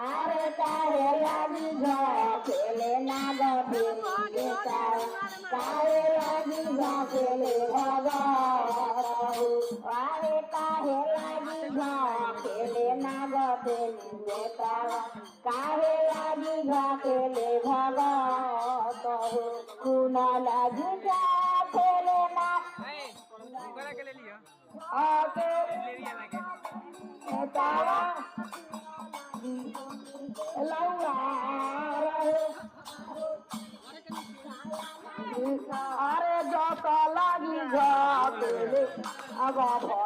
আরে কাহে লাগি ঝেলে না গঠে কাহে লাগি ঝেলে আরে কাহে লাগি ঝেলে না গঠে কাহে লাগি ঝেলে ভগত কুনা লাগি ঝেলে না आके तारा लौरा अरे जत लागी झले अब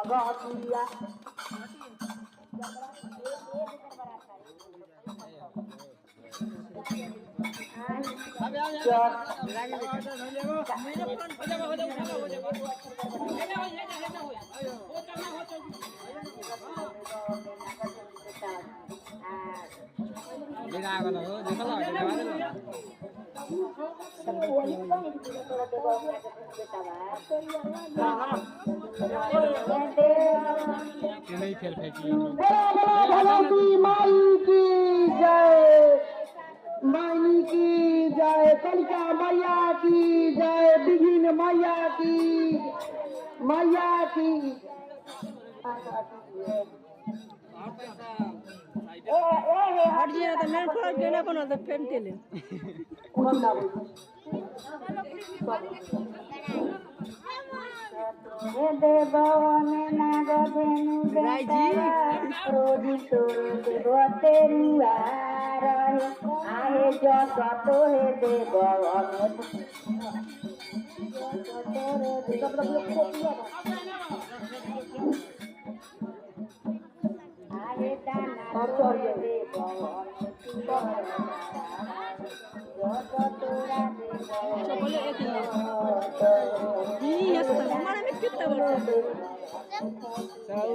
भगतिया माई की जय कलिका मैया की जय विभिन्न मैया की हट जाए तो मैं थोड़ा देना बना तो फेंक के ले रोजी आहे जो तो हे देव आहे दाना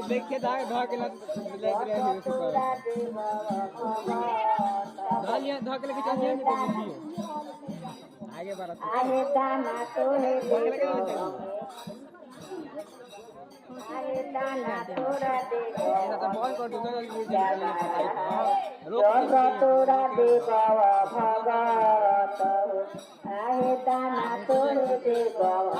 देखिए दाग के चलिए आगे बढ़ा आहे दाना तो हे आहे दाना तोरा दे बहुत कर दूंगा तोरा दे बाबा भगत आहे दाना तोरे दे बाबा